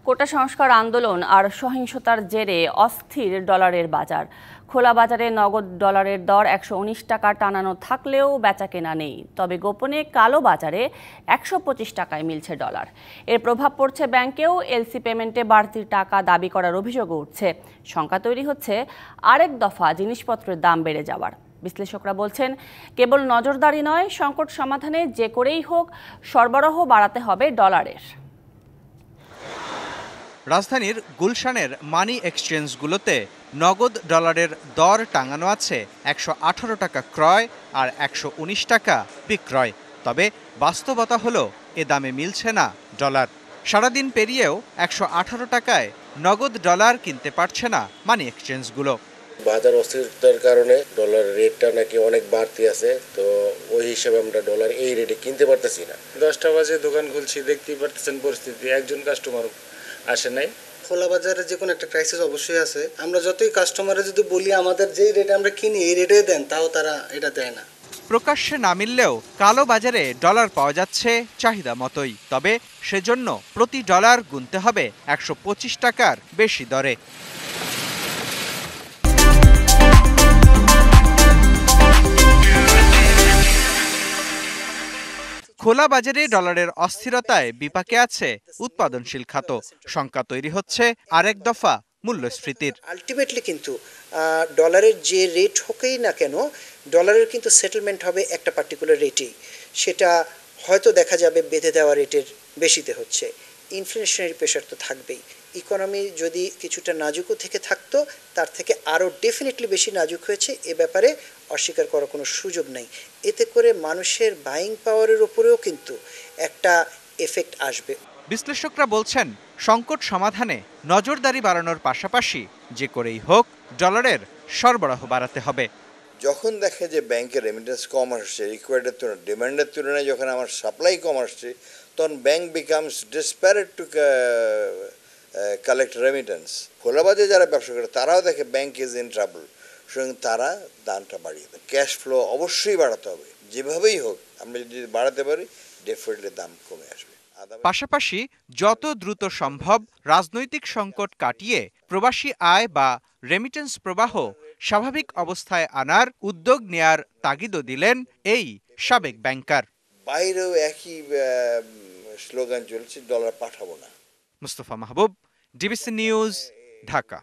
কোটা সংস্কার আন্দোলন আর সহিংসতার জেরে অস্থির ডলারের বাজার। খোলা বাজারে নগদ ডলারের দর 119 টাকা টানানো থাকলেও বেচাকেনা নেই। তবে গোপনে কালো বাজারে 125 টাকায় মিলছে ডলার। এর প্রভাব পড়ছে ব্যাংকেও। এলসি পেমেন্টে বাড়তি টাকা দাবি করার অভিযোগও উঠছে। শঙ্কা তৈরি হচ্ছে আরেক দফা জিনিসপত্রের দাম বেড়ে যাওয়ার। বিশ্লেষকরা বলছেন, কেবল নজরদারি নয়, সংকট সমাধানে যে করেই হোক সরবরাহ বাড়াতে হবে ডলারের। রাজধানীর গুলশানের মানি এক্সচেঞ্জগুলোতে নগদ ডলারের দর টাঙানো আছে 118 টাকা ক্রয় আর 119 টাকা বিক্রয়। তবে বাস্তবতা হলো এ দামে মিলছে না ডলার। সারাদিন পেরিয়েও 118 টাকায় নগদ ডলার কিনতে পারছে না মানি এক্সচেঞ্জগুলো। বাজার অস্থিরতার কারণে ডলার রেটটা নাকি অনেক বাড়তি আছে, তো ওই হিসাবে আমরা ডলার এই রেটে কিনতে পারতেছি না। 10টা বাজে দোকান খুলছি, দেখতেই পারতেছেন পরিস্থিতি, একজন কাস্টমার আসে নাই। খোলা বাজারে যে কোনো একটা ক্রাইসিস অবশ্যই আছে। আমরা যতই কাস্টমারে যদি বলি আমাদের যেই রেটে আমরা কিনি এই রেটে দেন, তাও তারা এটা দেয় না। প্রকাশ্যে না মিললেও কালো বাজারে ডলার পাওয়া যাচ্ছে চাহিদা মতোই। তবে সেজন্য প্রতি ডলার গুনতে হবে 125 টাকার বেশি দরে। খোলা বাজারে ডলারের অস্থিরতায় বিপাকে আছে উৎপাদনশীল খাত। শঙ্কা তৈরি হচ্ছে আরেক দফা মূল্যস্ফীতির। আলটিমেটলি কিন্তু ডলারের যে রেট হোকই না কেন, ডলারের কিন্তু সেটেলমেন্ট হবে একটা পার্টিকুলার রেটেই। সেটা হয়তো দেখা যাবে বেঁধে দেওয়া রেটের বেশিতে হচ্ছে। ইনফ্লেশনারি প্রেশার তো থাকবেই। ইকোনমি যদি কিছুটা নাজুকও থেকে থাকতো, তার থেকে আরও ডেফিনেটলি বেশি নাজুক হয়েছে, এ ব্যাপারে অস্বীকার করার কোনো সুযোগ নেই। এতে করে মানুষের বাইং পাওয়ারের উপরেও কিন্তু একটা এফেক্ট আসবে। বিশ্লেষকরা বলছেন, সংকট সমাধানে নজরদারি বাড়ানোর পাশাপাশি যে করেই হোক ডলারের সরবরাহ বাড়াতে হবে। যখন দেখে যে ব্যাংকের রেমিটেন্স কম আসছে, রিকোয়ার্ডের তুলনায় ডিমান্ডের তুলনায় যখন আমার সাপ্লাই কম আসছে, তখন bank becomes desperate to collect remittance. খোলাবাজারে যারা ব্যবসা করে তারাও দেখে ব্যাংক ইজ ইন ট্রাবল, সুতরাং তারা দামটা বাড়িয়ে দেয়। ক্যাশ ফ্লো অবশ্যই বাড়াতে হবে, যেভাবেই হোক আমরা যদি বাড়াতে পারি ডেফিনেটলি দাম কমে আসবে। পাশাপাশি যত দ্রুত সম্ভব রাজনৈতিক সংকট কাটিয়ে প্রবাসী আয় বা রেমিটেন্স প্রবাহ স্বাভাবিক অবস্থায় আনার উদ্যোগ নেয়ার তাগিদও দিলেন এই সাবেক ব্যাংকার। বাইরেও একই স্লোগান চলছে, ডলার পাঠাবো না। মুস্তফা মাহবুব, ডিবিসি নিউজ, ঢাকা।